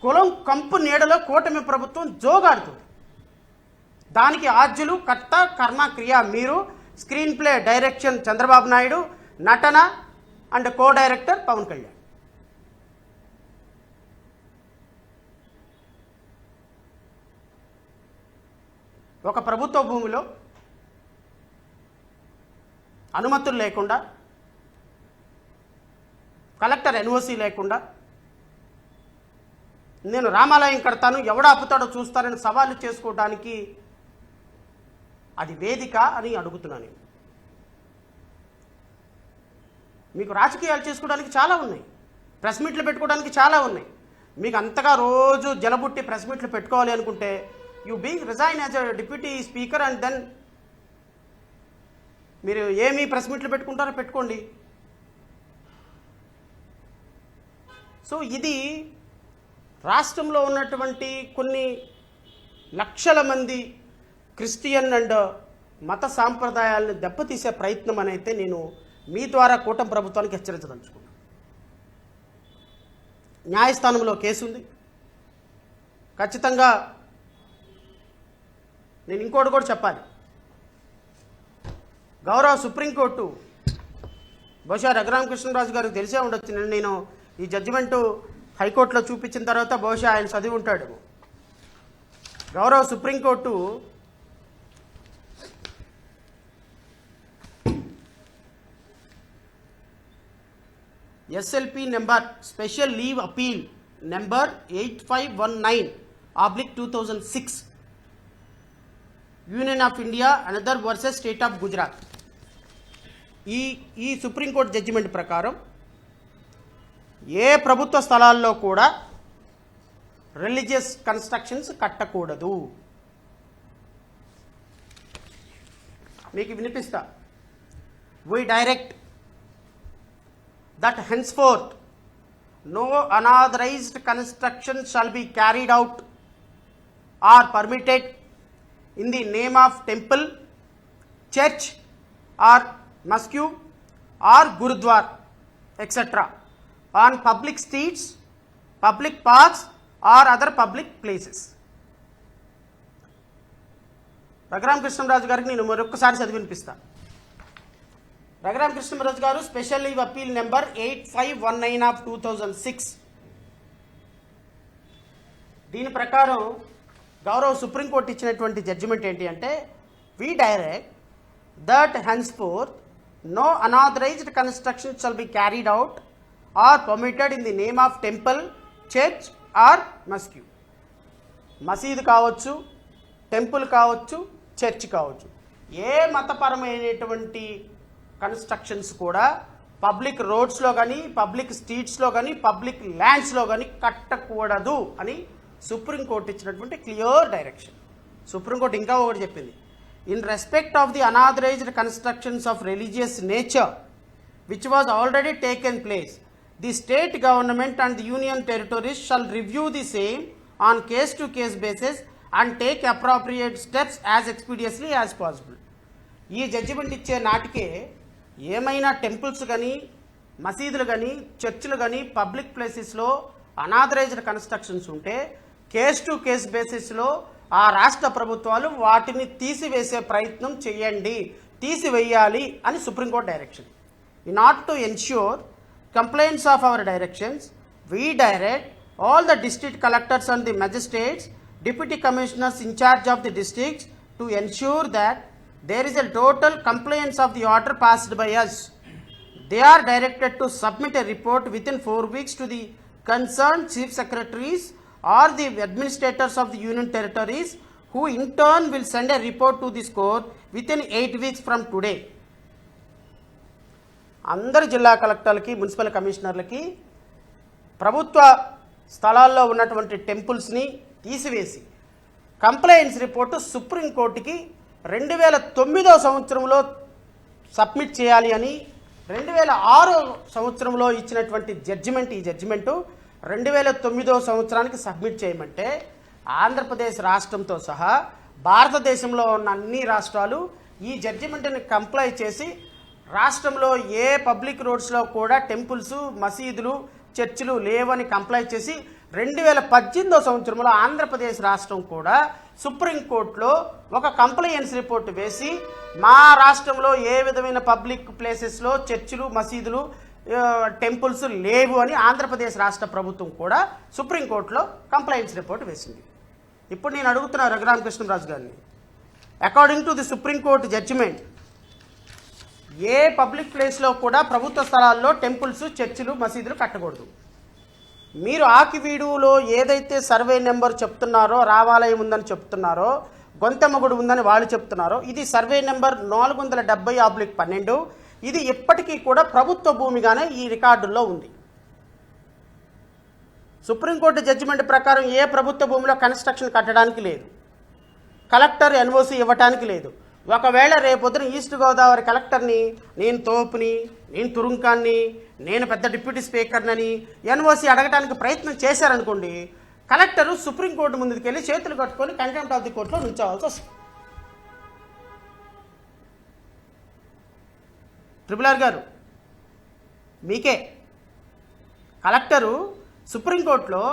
కులం కంపు నీడలో కూటమి ప్రభుత్వం జోగాడుతుంది. దానికి ఆద్యులు కర్త కర్మ క్రియ మీరు, screen play direction Chandrababu Naidu, నటన and co director Pawan Kalyan. ఒక ప్రభుత్వ భూమిలో అనుమతులు లేకుండా, కలెక్టర్ ఎన్ఓసి లేకుండా నేను రామాలయం కడతాను, ఎవడు ఆపుతాడో చూస్తానని సవాలు చేసుకోవడానికి అది వేదిక అని అడుగుతున్నాను. మీకు రాజకీయాలు చేసుకోవడానికి చాలా ఉన్నాయి, ప్రెస్ మీట్లు పెట్టుకోవడానికి చాలా ఉన్నాయి. మీకు అంతగా రోజు జలబుట్టి ప్రెస్ మీట్లు పెట్టుకోవాలి అనుకుంటే you being resign as a deputy speaker and then మీరు ఏమి ప్రెస్ మీట్లు పెట్టుకుంటారో పెట్టుకోండి. సో ఇది రాష్ట్రంలో ఉన్నటువంటి కొన్ని లక్షల మంది క్రిస్టియన్ అండ్ మత సాంప్రదాయాలను దెబ్బతీసే ప్రయత్నం అనైతే నేను మీ ద్వారా కూటమి ప్రభుత్వానికి హెచ్చరించదలుచుకున్నాను. న్యాయస్థానంలో కేసు ఉంది. ఖచ్చితంగా నేను ఇంకోటి కూడా చెప్పాలి. గౌరవ సుప్రీంకోర్టు, బహుశా రఘురామకృష్ణరాజు గారికి తెలిసే ఉండొచ్చు, నేను ఈ జడ్జిమెంటు హైకోర్టులో చూపించిన తర్వాత బహుశా ఆయన చదివి ఉంటాడు. గౌరవ supreme court SLP number special leave appeal number 8519/2006 union of India another versus state of Gujarat. ఈ సుప్రీంకోర్టు జడ్జిమెంట్ ప్రకారం ఏ ప్రభుత్వ స్థలాల్లో కూడా రిలీజియస్ కన్స్ట్రక్షన్స్ కట్టకూడదు. మీకు వినిపిస్తా. We direct that henceforth no unauthorized construction shall be carried out or permitted in the name of temple, church or mosque or gurudwara etc. on public streets, public parks or other public places. Raghuramakrishnaraju గారికి నేను మరొకసారి చదివి వినిపిస్తా. రఘురామకృష్ణరాజు గారు special leave appeal number 8519/2006. దీని ప్రకారం గౌరవ supreme court ఇచ్చినటువంటి జడ్జిమెంట్ ఏంటి అంటే, we direct that henceforth no unauthorised construction shall be carried out or permitted in the name of temple, church or mosque. మసీదు కావచ్చు, టెంపుల్ కావచ్చు, చర్చ్ కావచ్చు, ఏ మతపరమైనటువంటి కన్స్ట్రక్షన్స్ కూడా పబ్లిక్ రోడ్స్లో కానీ, పబ్లిక్ స్ట్రీట్స్లో కానీ, పబ్లిక్ ల్యాండ్స్లో కానీ కట్టకూడదు అని సుప్రీంకోర్టు ఇచ్చినటువంటి క్లియర్ డైరెక్షన్. సుప్రీంకోర్టు ఇంకా ఒకటి చెప్పింది, in respect of the unauthorised constructions of religious nature which was already taken place, the state government and the union territories shall review the same on case to case basis and take appropriate steps as expeditiously as possible. ఈ judgement ఇచ్చే నాటికే ఏమైనా temples కానీ, మసీదులు కానీ, చర్చిలు కానీ, public ప్లేసెస్లో అనాథరైజ్డ్ కన్స్ట్రక్షన్స్ ఉంటే కేస్ టు కేస్ బేసిస్లో ఆ రాష్ట్ర ప్రభుత్వాలు వాటిని తీసివేసే ప్రయత్నం చేయండి, తీసివేయాలి అని supreme court direction. In order to ensure compliance of our directions, we direct all the district collectors and the magistrates, deputy commissioners in charge of the districts to ensure that there is a total compliance of the order passed by us. They are directed to submit a report within 4 weeks to the concerned chief secretaries or the administrators of the union territories, who in turn will send a report to this court within 8 weeks from today. అందరు జిల్లా కలెక్టర్లకి, municipal కమిషనర్లకి ప్రభుత్వ స్థలాల్లో ఉన్నటువంటి టెంపుల్స్ని తీసివేసి complaints report సుప్రీంకోర్టుకి 2009 సంవత్సరంలో submit చేయాలి అని 2006 సంవత్సరంలో ఇచ్చినటువంటి జడ్జిమెంట్, ఈ జడ్జిమెంటు 2009 సంవత్సరానికి సబ్మిట్ చేయమంటే ఆంధ్రప్రదేశ్ రాష్ట్రంతో సహా భారతదేశంలో ఉన్న అన్ని రాష్ట్రాలు ఈ జడ్జిమెంట్ని కంప్లై చేసి రాష్ట్రంలో ఏ పబ్లిక్ రోడ్స్లో కూడా టెంపుల్స్, మసీదులు, చర్చిలు లేవని కంప్లై చేసి 2018 సంవత్సరంలో ఆంధ్రప్రదేశ్ రాష్ట్రం కూడా సుప్రీంకోర్టులో ఒక కంప్లైయన్స్ రిపోర్ట్ వేసి మా రాష్ట్రంలో ఏ విధమైన పబ్లిక్ ప్లేసెస్లో చర్చిలు మసీదులు టెంపుల్స్ లేవు అని ఆంధ్రప్రదేశ్ రాష్ట్ర ప్రభుత్వం కూడా సుప్రీంకోర్టులో కంప్లైంట్స్ రిపోర్ట్ వేసింది. ఇప్పుడు నేను అడుగుతున్నా రఘురామకృష్ణరాజు గారిని, according to the supreme court judgement a public ప్లేస్లో కూడా ప్రభుత్వ స్థలాల్లో టెంపుల్స్ చర్చిలు మసీదులు కట్టకూడదు. మీరు ఆకివీడులో ఏదైతే సర్వే నెంబర్ చెప్తున్నారో రామాలయం ఉందని చెప్తున్నారో గొంతెమ్మ గుడి ఉందని వాళ్ళు చెప్తున్నారో ఇది సర్వే నెంబర్ 470/12. ఇది ఇప్పటికీ కూడా ప్రభుత్వ భూమిగానే ఈ రికార్డుల్లో ఉంది. సుప్రీంకోర్టు జడ్జిమెంట్ ప్రకారం ఏ ప్రభుత్వ భూమిలో కన్స్ట్రక్షన్ కట్టడానికి లేదు, కలెక్టర్ ఎన్ఓసి ఇవ్వటానికి లేదు. ఒకవేళ రేపొద్దున ఈస్ట్ గోదావరి కలెక్టర్ని నేను తోపుని, నేను తురుంకాన్ని, నేను పెద్ద డిప్యూటీ స్పీకర్నని ఎన్ఓసి అడగడానికి ప్రయత్నం చేశారనుకోండి, కలెక్టరు సుప్రీంకోర్టు ముందుకు వెళ్ళి చేతులు కట్టుకొని కంటెంప్ట్ ఆఫ్ ది కోర్టులో నుంచోవాల్సి వస్తుంది. ట్రిపుల్ గారు మీకే కలెక్టరు సుప్రీంకోర్టులో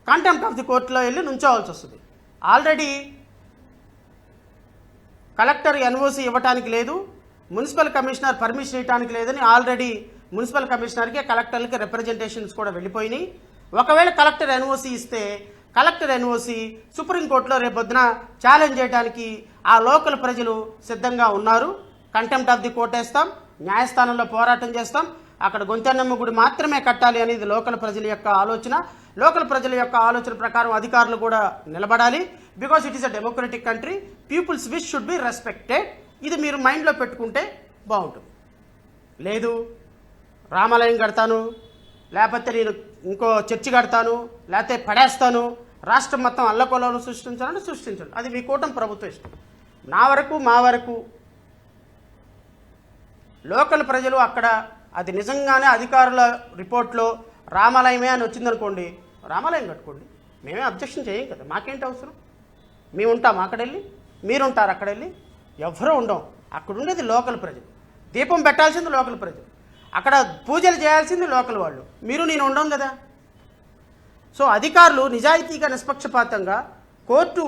కంటెంప్ట్ ఆఫ్ ది కోర్టులో వెళ్ళి నుంచోవాల్సి వస్తుంది. ఆల్రెడీ కలెక్టర్ ఎన్ఓసి ఇవ్వటానికి లేదు, మున్సిపల్ కమిషనర్ పర్మిషన్ ఇవ్వడానికి లేదని ఆల్రెడీ మున్సిపల్ కమిషనర్కి కలెక్టర్లకి రిప్రజెంటేషన్స్ కూడా వెళ్ళిపోయినాయి. ఒకవేళ కలెక్టర్ ఎన్ఓసి ఇస్తే కలెక్టర్ ఎన్ఓసి సుప్రీంకోర్టులో రేపొద్దున ఛాలెంజ్ చేయడానికి ఆ లోకల్ ప్రజలు సిద్ధంగా ఉన్నారు. కంటెంప్ట్ ఆఫ్ ది కోర్ట్ వేస్తాం, న్యాయస్థానంలో పోరాటం చేస్తాం. అక్కడ గొంతెన్నమ్మ గుడి మాత్రమే కట్టాలి అనేది లోకల్ ప్రజల యొక్క ఆలోచన. లోకల్ ప్రజల యొక్క ఆలోచన ప్రకారం అధికారులు కూడా నిలబడాలి. Because it is a democratic country, peoples wish should be respected. ఇది మీరు మైండ్లో పెట్టుకుంటే బాగుంటుంది. లేదు రామాలయం కడతాను, లేకపోతే నేను ఇంకో చర్చి కడతాను, లేకపోతే పడేస్తాను, రాష్ట్రం మొత్తం అల్లకొలను సృష్టించాలని సృష్టించండి, అది మీ కూటమి ప్రభుత్వం ఇష్టం. మా వరకు లోకల్ ప్రజలు అక్కడ అది నిజంగానే అధికారుల రిపోర్ట్లో రామాలయమే అని వచ్చిందనుకోండి, రామాలయం కట్టుకోండి, మేమే అబ్జెక్షన్ చేయం కదా, మాకేంటి అవసరం. మేము ఉంటాం అక్కడ వెళ్ళి, మీరుంటారు అక్కడ వెళ్ళి, ఎవరూ ఉండం. అక్కడ ఉండేది లోకల్ ప్రజలు, దీపం పెట్టాల్సింది లోకల్ ప్రజలు, అక్కడ పూజలు చేయాల్సింది లోకల్ వాళ్ళు, మీరు నేను ఉండం కదా. సో అధికారులు నిజాయితీగా నిష్పక్షపాతంగా కోర్టు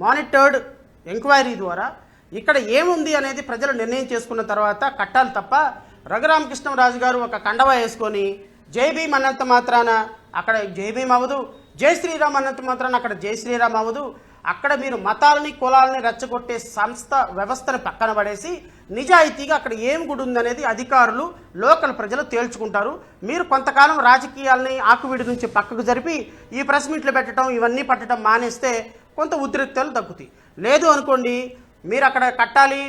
మానిటర్డ్ ఎంక్వైరీ ద్వారా ఇక్కడ ఏముంది అనేది ప్రజలు నిర్ణయం చేసుకున్న తర్వాత కట్టాలి తప్ప రఘురామకృష్ణరాజు గారు ఒక కండవా వేసుకొని జై భీమ్ అన్నంత మాత్రాన అక్కడ జై భీమ్ అవ్వదు, జై శ్రీరామ్ అన్నంత మాత్రాన అక్కడ జై శ్రీరామ్ అవ్వదు. అక్కడ మీరు మతాలని కులాలని రెచ్చగొట్టే సంస్థ వ్యవస్థను పక్కన పడేసి నిజాయితీగా అక్కడ ఏం గుడి ఉందనేది అధికారులు లోకల్ ప్రజలు తేల్చుకుంటారు. మీరు కొంతకాలం రాజకీయాలని ఆకువిడి నుంచి పక్కకు జరిపి ఈ ప్రెస్ మీట్లు పెట్టడం ఇవన్నీ పట్టడం మానేస్తే కొంత ఉద్రిక్తలు తగ్గుతాయి. లేదు అనుకోండి, మీరు అక్కడ కట్టాలి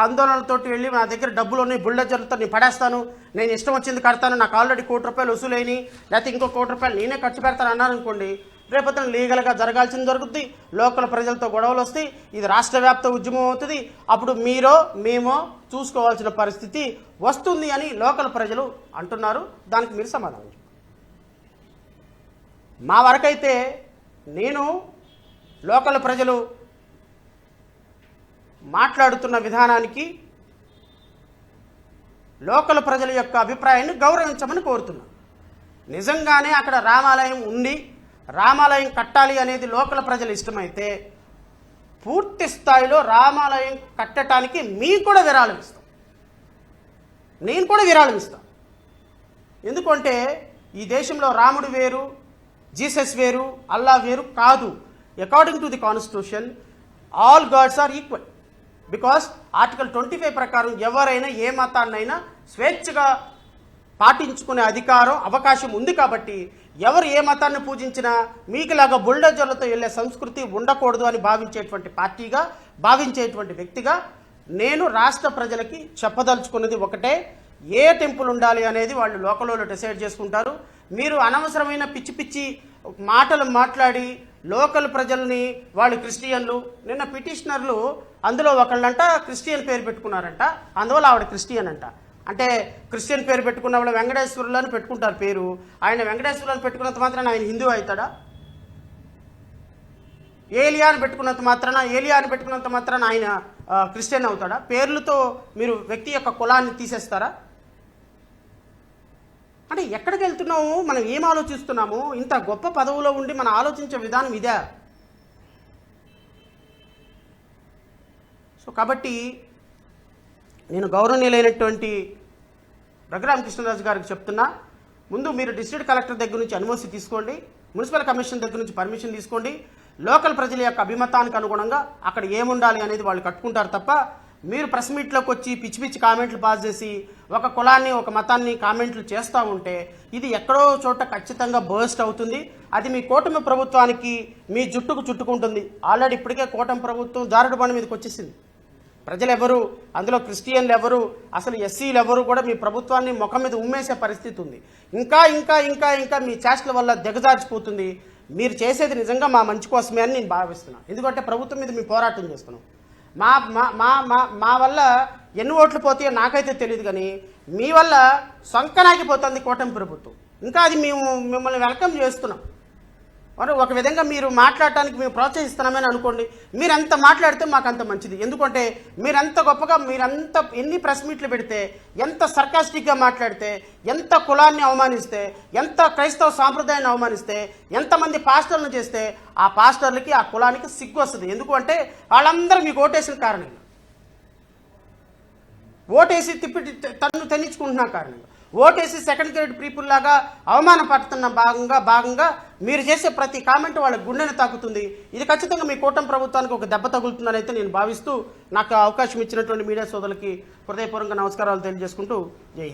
ఆందోళనలతోటి వెళ్ళి నా దగ్గర డబ్బులు ఉన్నాయి, బుల్డోజర్లతో నేను పడేస్తాను, నేను ఇష్టం వచ్చింది కడతాను, నాకు ఆల్రెడీ ₹1 కోటి వసూలైనవి, లేకపోతే ఇంకో ₹1 నేనే ఖర్చు పెడతాను అన్నారనుకోండి, రేపొద్దున లీగల్గా జరగాల్సింది జరుగుద్ది, లోకల్ ప్రజలతో గొడవలు వస్తాయి, ఇది రాష్ట్ర వ్యాప్త ఉద్యమం అవుతుంది. అప్పుడు మీరో మేమో చూసుకోవాల్సిన పరిస్థితి వస్తుంది అని లోకల్ ప్రజలు అంటున్నారు. దానికి మీరు సమాధానం చెప్పండి. మా వరకైతే నేను లోకల్ ప్రజలు మాట్లాడుతున్న విధానానికి లోకల్ ప్రజల యొక్క అభిప్రాయాన్ని గౌరవించమని కోరుతున్నాను. నిజంగానే అక్కడ రామాలయం ఉండి రామాలయం కట్టాలి అనేది లోకల్ ప్రజలు ఇష్టమైతే పూర్తి స్థాయిలో రామాలయం కట్టడానికి మీకు కూడా విరాళం ఇస్తాం, నేను కూడా విరాళం ఇస్తాను. ఎందుకంటే ఈ దేశంలో రాముడు వేరు, జీసస్ వేరు, అల్లా వేరు కాదు. According to the constitution all gods are equal. Because article 25 ప్రకారం ఎవరైనా ఏ మతాన్నైనా స్వేచ్ఛగా పాటించుకునే అధికారం అవకాశం ఉంది. కాబట్టి ఎవరు ఏ మతాన్ని పూజించినా మీకులాగా బుల్డోజర్లతో వెళ్ళే సంస్కృతి ఉండకూడదు అని భావించేటువంటి పార్టీగా, భావించేటువంటి వ్యక్తిగా నేను రాష్ట్ర ప్రజలకి చెప్పదలుచుకున్నది ఒకటే, ఏ టెంపుల్ ఉండాలి అనేది వాళ్ళు లోకల్లో డిసైడ్ చేసుకుంటారు. మీరు అనవసరమైన పిచ్చి పిచ్చి మాటలు మాట్లాడి లోకల్ ప్రజల్ని, వాళ్ళు క్రిస్టియన్లు, నిన్న పిటిషనర్లు అందులో ఒకళ్ళంట క్రిస్టియన్ పేరు పెట్టుకున్నారంట, అందువల్ల ఆవిడ క్రిస్టియన్ అంట. అంటే క్రిస్టియన్ పేరు పెట్టుకున్న వాళ్ళు వెంకటేశ్వరులు అని పెట్టుకుంటారు పేరు. ఆయన వెంకటేశ్వరులు అని పెట్టుకున్నంత మాత్రాన ఆయన హిందూ అవుతాడా? ఏలియా అని పెట్టుకున్నంత మాత్రాన ఆయన క్రిస్టియన్ అవుతాడా? పేర్లతో మీరు వ్యక్తి యొక్క కులాన్ని తీసేస్తారా? అంటే ఎక్కడికి వెళ్తున్నాము, మనం ఏం ఆలోచిస్తున్నాము, ఇంత గొప్ప పదవులో ఉండి మనం ఆలోచించే విధానం ఇదే. సో కాబట్టి నేను గౌరవనీయులైనటువంటి రఘురామకృష్ణరాజు గారికి చెప్తున్నా, ముందు మీరు డిస్ట్రిక్ట్ కలెక్టర్ దగ్గర నుంచి అనుమతి తీసుకోండి, మున్సిపల్ కమిషన్ దగ్గర నుంచి పర్మిషన్ తీసుకోండి. లోకల్ ప్రజల యొక్క అభిమతానికి అనుగుణంగా అక్కడ ఏముండాలి అనేది వాళ్ళు కట్టుకుంటారు తప్ప మీరు ప్రెస్ మీట్లోకి వచ్చి పిచ్చి పిచ్చి కామెంట్లు పాస్ చేసి ఒక కులాన్ని ఒక మతాన్ని కామెంట్లు చేస్తూ ఉంటే ఇది ఎక్కడో చోట ఖచ్చితంగా బర్స్ట్ అవుతుంది. అది మీ కూటమి ప్రభుత్వానికి మీ జుట్టుకు చుట్టుకుంటుంది. ఆల్రెడీ ఇప్పటికే కూటమి ప్రభుత్వం జారుడు బండి మీదకి వచ్చేసింది. ప్రజలు ఎవరు, అందులో క్రిస్టియన్లు ఎవరు, అసలు ఎస్సీలు ఎవరు కూడా మీ ప్రభుత్వాన్ని ముఖం మీద ఉమ్మేసే పరిస్థితి ఉంది. ఇంకా ఇంకా ఇంకా ఇంకా మీ చేష్టల వల్ల దిగజార్చిపోతుంది. మీరు చేసేది నిజంగా మా మంచి కోసమే అని నేను భావిస్తున్నాను. ఎందుకంటే ప్రభుత్వం మీద మేము పోరాటం చేస్తున్నాం. మా మా మా మా మా వల్ల ఎన్ని ఓట్లు పోతాయో నాకైతే తెలియదు, కానీ మీ వల్ల సొంకనాగిపోతుంది కూటమి ప్రభుత్వం. ఇంకా అది మేము మిమ్మల్ని వెల్కమ్ చేస్తున్నాం. మరి ఒక విధంగా మీరు మాట్లాడటానికి మేము ప్రోత్సహిస్తున్నామని అనుకోండి. మీరు ఎంత మాట్లాడితే మాకు అంత మంచిది. ఎందుకంటే మీరంత గొప్పగా, మీరంత ఎన్ని ప్రెస్ మీట్లు పెడితే, ఎంత సర్కాస్టిక్గా మాట్లాడితే, ఎంత కులాన్ని అవమానిస్తే, ఎంత క్రైస్తవ సాంప్రదాయాన్ని అవమానిస్తే, ఎంతమంది పాస్టర్లను చేస్తే ఆ పాస్టర్లకి ఆ కులానికి సిగ్గు వస్తుంది. ఎందుకంటే వాళ్ళందరూ మీకు ఓటేసిన కారణంగా, ఓటేసి తిప్పి తన్ను తెన్నించుకుంటున్న కారణంగా, ఓటేసి సెకండ్ గ్రేడ్ పీపుల్ లాగా అవమానపడుతున్న భాగంగా మీరు చేసే ప్రతి కామెంట్ వాళ్ళ గుండెను తాకుతుంది. ఇది ఖచ్చితంగా మీ కూటమి ప్రభుత్వానికి ఒక దెబ్బ తగులుతుందని అయితే నేను భావిస్తూ నాకు అవకాశం ఇచ్చినటువంటి మీడియా సోదరులకి హృదయపూర్వకంగా నమస్కారాలు తెలియజేసుకుంటూ జై హింద్.